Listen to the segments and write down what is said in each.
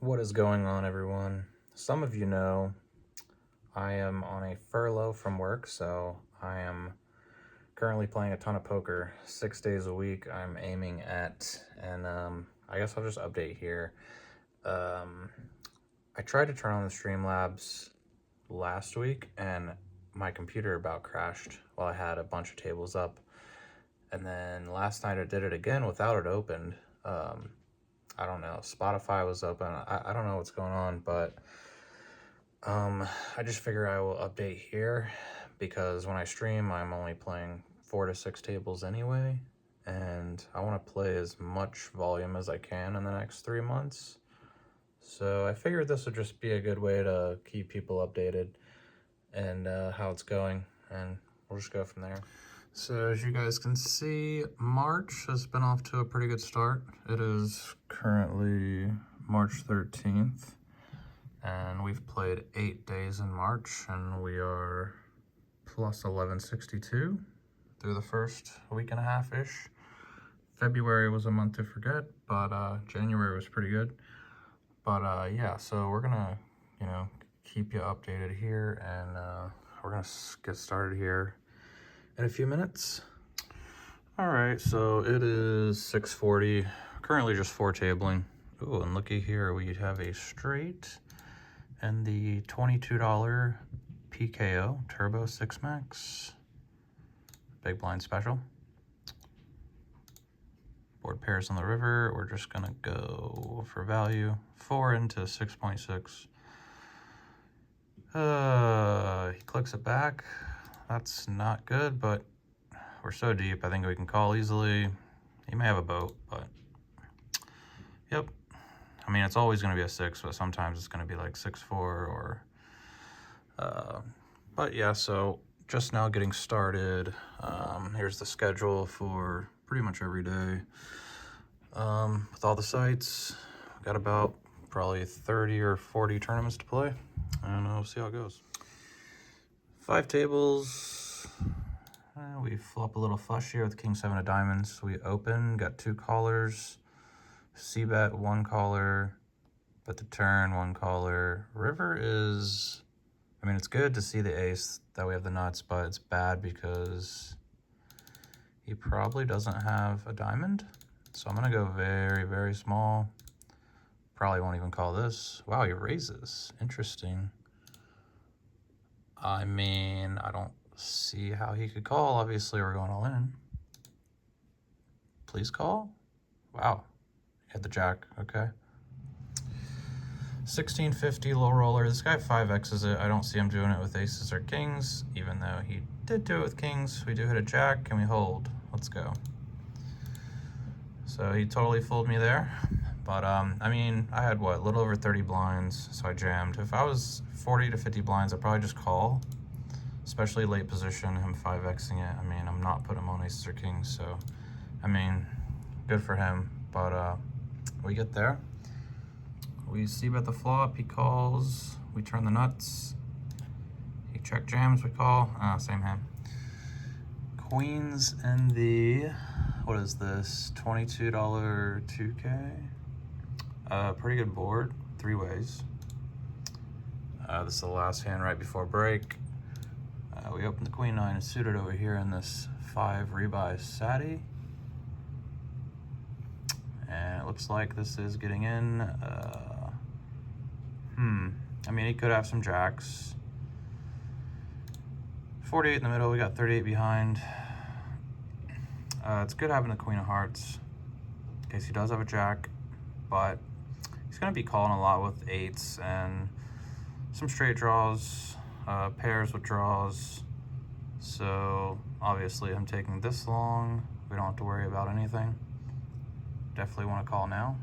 What is going on, everyone? Some of you know I am on a furlough from work, so I am currently playing a ton of poker 6 days a week. I'm aiming at, and I guess I'll just update here. I tried to turn on the Streamlabs last week, and my computer about crashed while I had a bunch of tables up. And then last night I did it again without it opened. I don't know. Spotify was open. I don't know what's going on, but I just figure I will update here because when I stream, I'm only playing 4 to 6 tables anyway, and I want to play as much volume as I can in the next 3 months. So I figured this would just be a good way to keep people updated and how it's going, and we'll just go from there. So as you guys can see, March has been off to a pretty good start. It is currently March 13th, and we've played 8 days in March, and we are plus 1162 through the first week and a half-ish. February was a month to forget, but January was pretty good. But yeah, so we're gonna, keep you updated here, and we're gonna get started here in a few minutes. All right, so it is 6:40. Currently just 4 tabling. Oh, and looky here, we have a straight and the $22 PKO Turbo 6 Max. Big blind special. Board pairs on the river. We're just gonna go for value. 4 into 6.6. He clicks it back. That's not good, but we're so deep, I think we can call easily. He may have a boat, but yep. I mean, it's always going to be a 6, but sometimes it's going to be like 6-4 or... but yeah, so just now getting started. Here's the schedule for pretty much every day. With all the sites, got about probably 30 or 40 tournaments to play, and we'll see how it goes. 5 tables. We flop a little flush here with King 7 of diamonds. We open, got 2 callers. C-bet, 1 caller. Bet the turn, 1 caller. River is... I mean, it's good to see the ace that we have the nuts, but it's bad because he probably doesn't have a diamond. So I'm going to go very, very small. Probably won't even call this. Wow, he raises. Interesting. I mean, I don't see how he could call. Obviously, we're going all in. Please call. Wow. Hit the jack. Okay. 1650 low roller. This guy 5x's it. I don't see him doing it with aces or kings, even though he did do it with kings. We do hit a jack and we hold. Let's go. So he totally fooled me there. But I mean, I had what, a little over 30 blinds, so I jammed. If I was 40 to 50 blinds, I'd probably just call, especially late position, him 5xing it. I mean, I'm not putting him on aces or kings, so I mean, good for him. But we get there. We c-bet the flop, he calls, we turn the nuts, he check jams, we call, same hand. Queens and the, what is this, $22 2K? Pretty good board, 3 ways. This is the last hand right before break. We open the queen 9 and suited over here in this 5 rebuy Sati. And it looks like this is getting in. I mean, he could have some jacks. 48 in the middle, we got 38 behind. It's good having the queen of hearts in case he does have a jack, but he's going to be calling a lot with 8s and some straight draws, pairs with draws. So obviously him taking this long, we don't have to worry about anything. Definitely want to call now.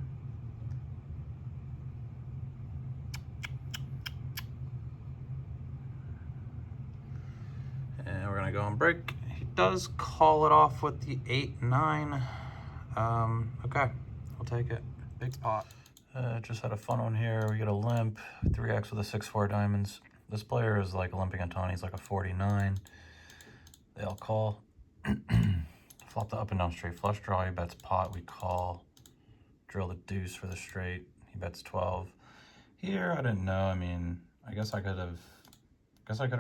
And we're gonna go on break. He does call it off with the 8-9. Okay, we'll take it. Big pot. Just had a fun one here. We get a limp, 3x with a 6-4 diamonds. This player is like limping a ton. He's like a 49. They all call. Flop the up and down straight flush draw. He bets pot. We call. Drill the deuce for the straight. He bets 12. Here, I didn't know. I mean, I guess I could have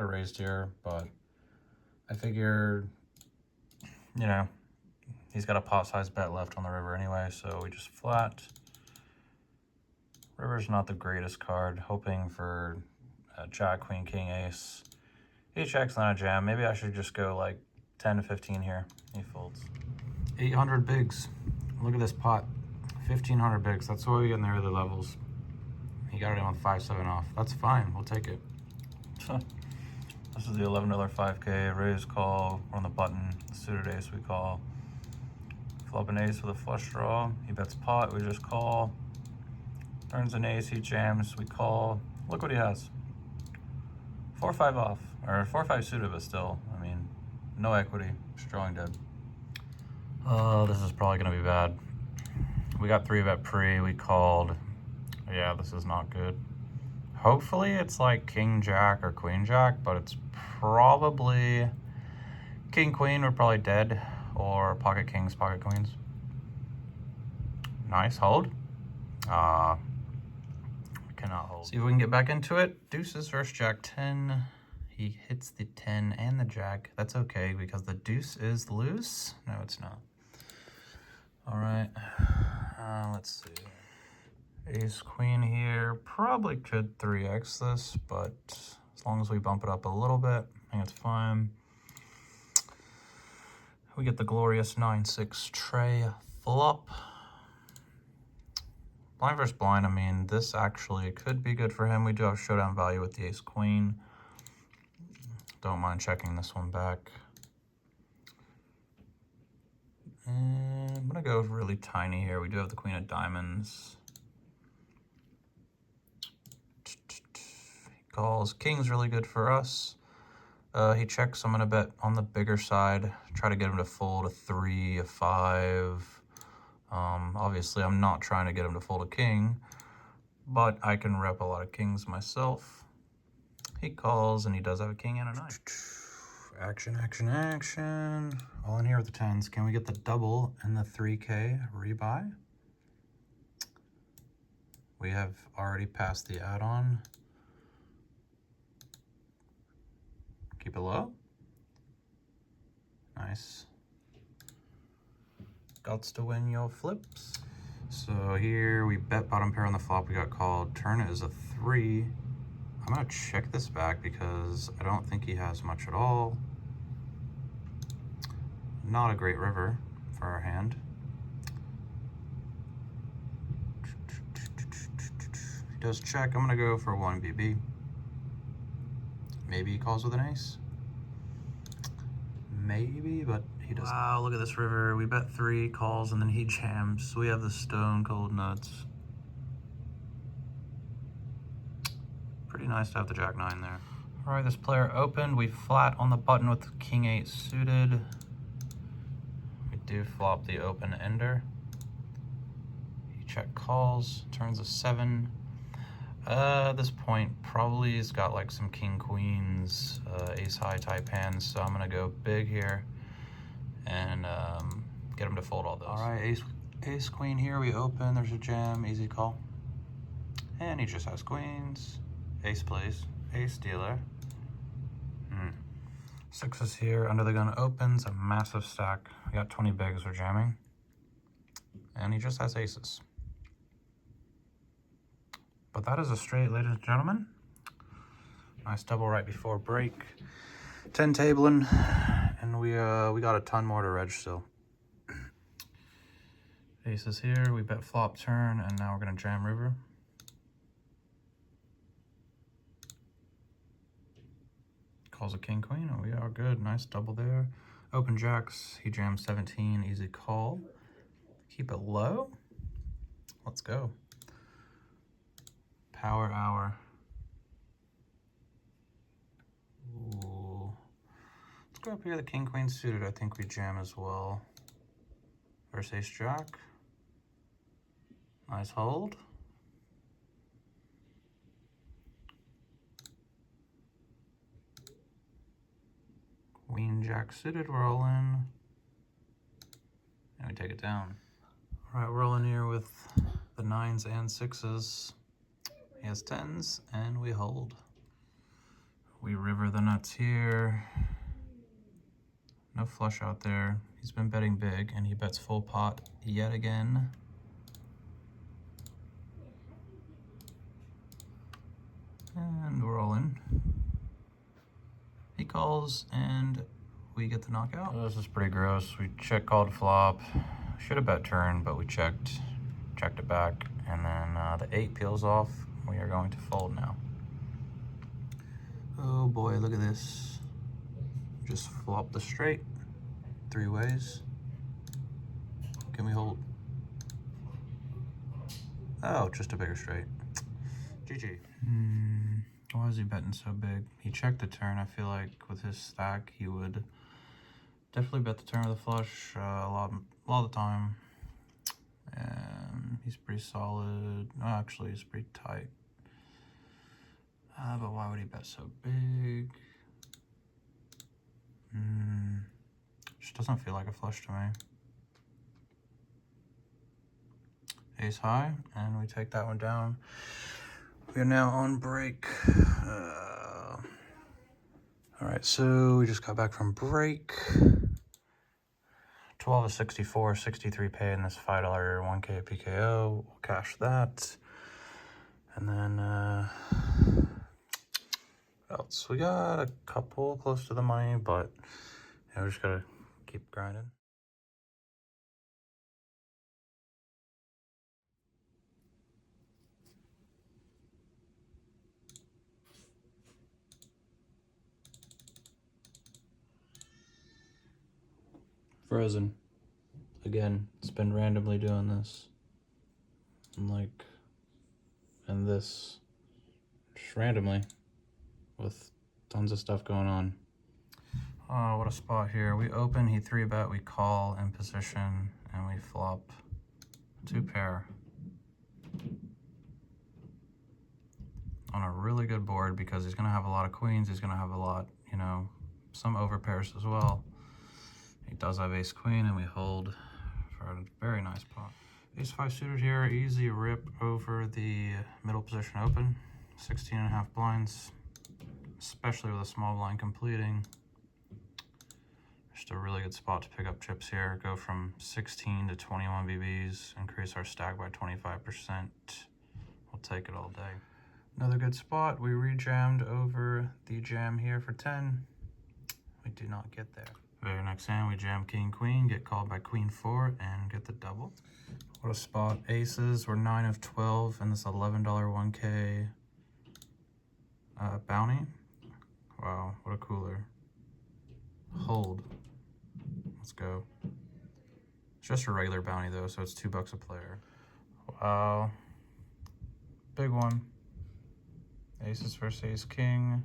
raised here, but I figured, you know, he's got a pot-sized bet left on the river anyway, so we just flat. River's not the greatest card, hoping for Jack, Queen, King, Ace. He checks, not a jam. Maybe I should just go like 10 to 15 here. He folds. 800 bigs. Look at this pot. 1,500 bigs. That's what we get in the early levels. He got it in with 5-7 off. That's fine. We'll take it. This is the $11 5K. Raise, call. We're on the button. The suited ace we call. Flop an ace with a flush draw. He bets pot. We just call. Turns an ace. He jams. We call. Look what he has. 4-5 off. Or 4-5 suited, but still. I mean, no equity. Just drawing dead. Oh, this is probably going to be bad. We got 3-bet pre. We called. Yeah, this is not good. Hopefully it's like King Jack or Queen Jack, but it's probably King Queen. We're probably dead, or pocket kings, pocket queens. Nice hold. Cannot hold. See if we can get back into it. Deuces versus Jack 10. He hits the 10 and the Jack. That's okay because the deuce is loose. No, it's not. All right. Let's see. Ace Queen here. Probably could 3x this, but as long as we bump it up a little bit, I think it's fine. We get the glorious 9-6 tray flop. Blind versus blind, I mean, this actually could be good for him. We do have showdown value with the Ace Queen. Don't mind checking this one back. And I'm gonna go really tiny here. We do have the Queen of Diamonds. Calls. King's really good for us. He checks. I'm going to bet on the bigger side. Try to get him to fold a 3, a 5. Obviously, I'm not trying to get him to fold a king, but I can rep a lot of kings myself. He calls, and he does have a king and a 9. Action, action, action. All in here with the 10s. Can we get the double and the 3K rebuy? We have already passed the add-on. Keep it low. Nice. Gots to win your flips. So here we bet bottom pair on the flop. We got called. Turn is a 3. I'm gonna check this back because I don't think he has much at all. Not a great river for our hand. He does check. I'm gonna go for 1 BB. Maybe he calls with an ace. Maybe, but he doesn't. Wow, look at this river. We bet 3, calls, and then he jams. So we have the stone cold nuts. Pretty nice to have the Jack 9 there. All right, this player opened. We flat on the button with King 8 suited. We do flop the open ender. He check calls, turns a 7. At this point, probably he's got like some king queens, ace high type hands, so I'm gonna go big here and get him to fold all those. All right, ace queen here, we open, there's a jam, easy call. And he just has queens. Ace plays, ace dealer. Sixes here, under the gun opens, a massive stack. We got 20 bigs, we're jamming. And he just has aces. But that is a straight, ladies and gentlemen. Nice double right before break. 10 tabling, and we got a ton more to reg still. Aces here, we bet flop turn, and now we're gonna jam river. Calls a king queen, and we are good. Nice double there. Open jacks, he jams 17, easy call. Keep it low. Let's go. Power hour. Ooh. Let's go up here, the king queen suited. I think we jam as well. Versus ace jack. Nice hold. Queen jack suited, we're all in. And we take it down. All right, we're all in here with the 9s and 6s. He has 10s, and we hold. We river the nuts here. No flush out there. He's been betting big, and he bets full pot yet again. And we're all in. He calls, and we get the knockout. Oh, this is pretty gross. We check called flop. Should have bet turn, but we checked it back, and then the 8 peels off. We are going to fold now. Oh boy, look at this. Just flop the straight 3 ways. Can we hold? Oh, just a bigger straight. GG. Why is he betting so big? He checked the turn. I feel like with his stack, he would definitely bet the turn with a flush a lot of the time. And he's pretty solid. No, actually, he's pretty tight. But why would he bet so big? Just doesn't feel like a flush to me. Ace high, and we take that one down. We are now on break. All right, so we just got back from break. 12 to 64, 63 pay in this $5 1K PKO. We'll cash that. And then, what else? We got a couple close to the money, but yeah, we just gotta keep grinding. Frozen. Again, it's been randomly doing this. And this, just randomly, with tons of stuff going on. Oh, what a spot here. We open, he 3-bet, we call in position, and we flop 2 pair. On a really good board, because he's gonna have a lot of queens, he's gonna have a lot, some over pairs as well. He does have ace queen, and we hold for a very nice pot. Ace 5 suited here, easy rip over the middle position open. 16.5 blinds, especially with a small blind completing. Just a really good spot to pick up chips here. Go from 16 to 21 BBs, increase our stack by 25%. We'll take it all day. Another good spot, we re-jammed over the jam here for 10. We do not get there. Very next hand, we jam king, queen, get called by queen 4, and get the double. What a spot. Aces, we're 9 of 12 in this $11 1K bounty. Wow, what a cooler. Hold. Let's go. It's just a regular bounty though, so it's $2 a player. Wow. Big one. Aces versus ace king.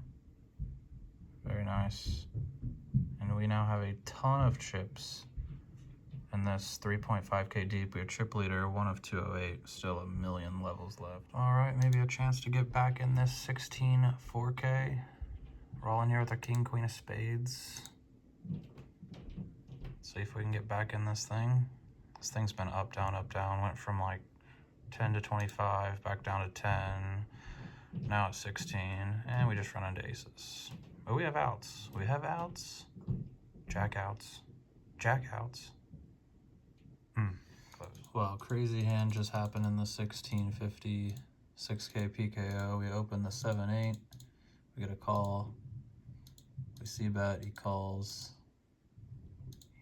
Very nice. And we now have a ton of chips in this 3.5K deep. We have chip leader, 1 of 208, still a million levels left. All right, maybe a chance to get back in this 16 4K. Rolling here with our king, queen of spades. See if we can get back in this thing. This thing's been up, down, went from like 10 to 25, back down to 10, now at 16, and we just run into aces. But we have outs. We have outs. Jack outs. Jack outs. Close. Wow, crazy hand just happened in the 1650 6K PKO. We open the 7-8. We get a call. We see bet. He calls.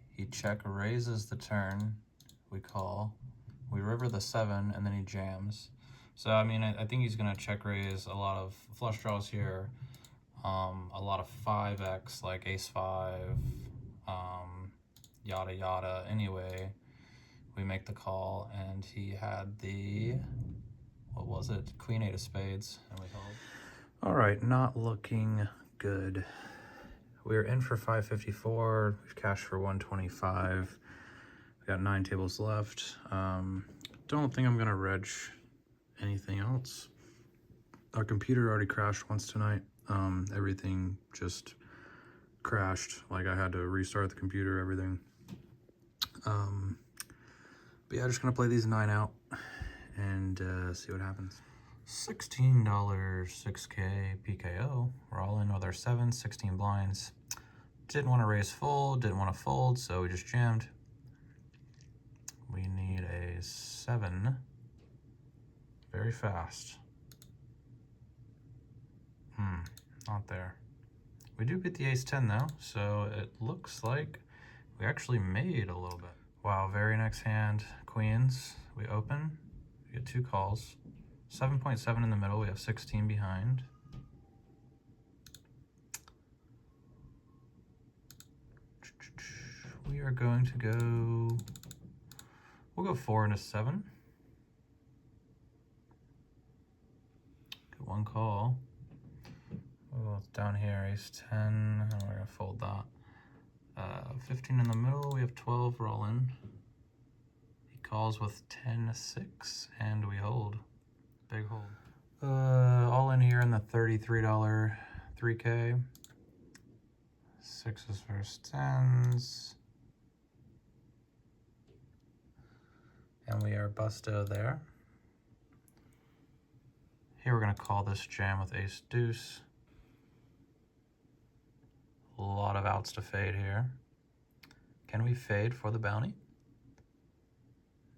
He check raises the turn. We call. We river the 7, and then he jams. So, I mean, I think he's going to check raise a lot of flush draws here. A lot of 5x, like ace 5, yada yada. Anyway, we make the call, and he had the, what was it? Queen 8 of spades, and we hold. All right, not looking good. We're in for 554. We've cashed for 125. We got 9 tables left. Don't think I'm gonna reg anything else. Our computer already crashed once tonight. Everything just crashed. Like I had to restart the computer, everything. But yeah, just gonna play these 9 out and see what happens. $16 6K PKO. We're all in with our 7, 16 blinds. Didn't want to raise full, didn't want to fold, so we just jammed. We need a 7 very fast. Not there. We do get the ace-10 though, so it looks like we actually made a little bit. Wow, very next hand, queens. We open, we get 2 calls. 7.7 in the middle, we have 16 behind. We are going to go, we'll go 4 into 7. Get 1 call. Oh, it's down here, ace-10, and we're gonna fold that. 15 in the middle, we have 12, we're all in. He calls with 10-6, and we hold. Big hold. All in here in the $33 3K. 6s versus 10s. And we are busto there. Here we're gonna call this jam with ace-deuce. A lot of outs to fade here. Can we fade for the bounty?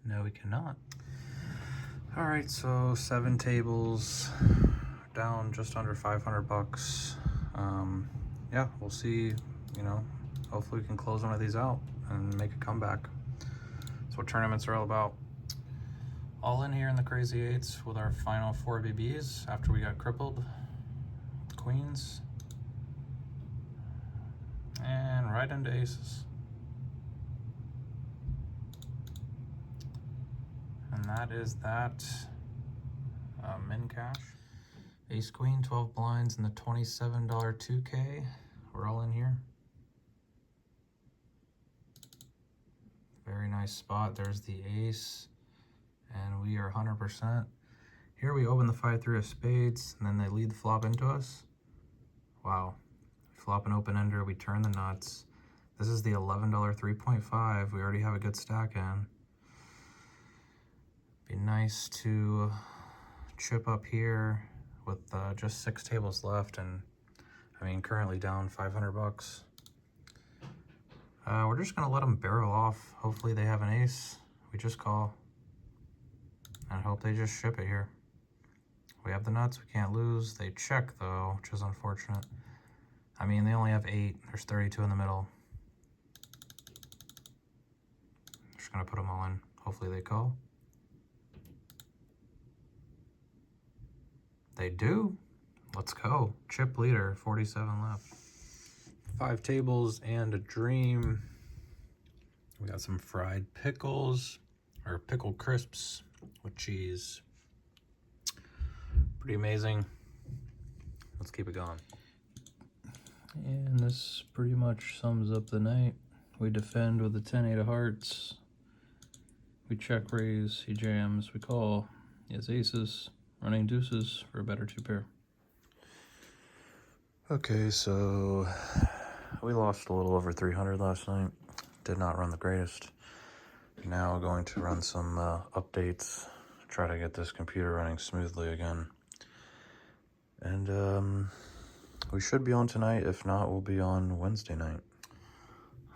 No, we cannot. All right, so 7 tables, down just under 500 bucks. Yeah, we'll see, you know, hopefully we can close one of these out and make a comeback. That's what tournaments are all about. All in here in the crazy 8s with our final 4 BBs after we got crippled. Queens. And right into aces. And that is that. Min cash. Ace queen, 12 blinds in the $27 2K. We're all in here. Very nice spot. There's the ace. And we are 100%. Here we open the 5-3 of spades, and then they lead the flop into us. Wow. Flop an open ender, we turn the nuts. This is the $11 3.5. We already have a good stack in. Be nice to chip up here with just 6 tables left, and I mean currently down 500 bucks. We're just gonna let them barrel off. Hopefully they have an ace. We just call and hope they just ship it here. We have the nuts, we can't lose. They check though, which is unfortunate. I mean, they only have 8. There's 32 in the middle. Just gonna put them all in. Hopefully they call. They do. Let's go. Chip leader, 47 left. 5 tables and a dream. We got some fried pickles, or pickle crisps with cheese. Pretty amazing. Let's keep it going. And this pretty much sums up the night. We defend with the 10-8 of hearts. We check raise, he jams, we call. He has aces, running deuces for a better 2 pair. Okay, so we lost a little over 300 last night. Did not run the greatest. Now going to run some updates, try to get this computer running smoothly again. And we should be on tonight. If not, we'll be on Wednesday night.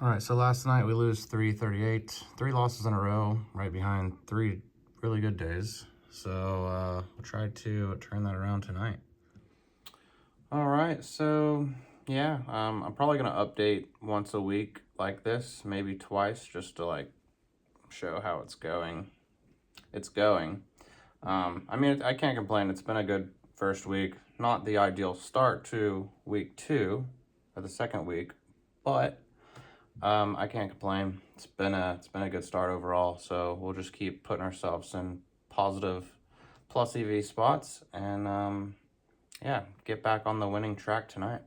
All right, so last night we lose 338. 3 losses in a row, right behind 3 really good days. So we'll try to turn that around tonight. All right, so yeah, I'm probably gonna update once a week like this, maybe twice, just to like show how it's going. It's going. I mean, I can't complain. It's been a good first week. Not the ideal start to week 2 or the second week, but I can't complain. It's been a good start overall. So we'll just keep putting ourselves in positive plus EV spots and yeah, get back on the winning track tonight.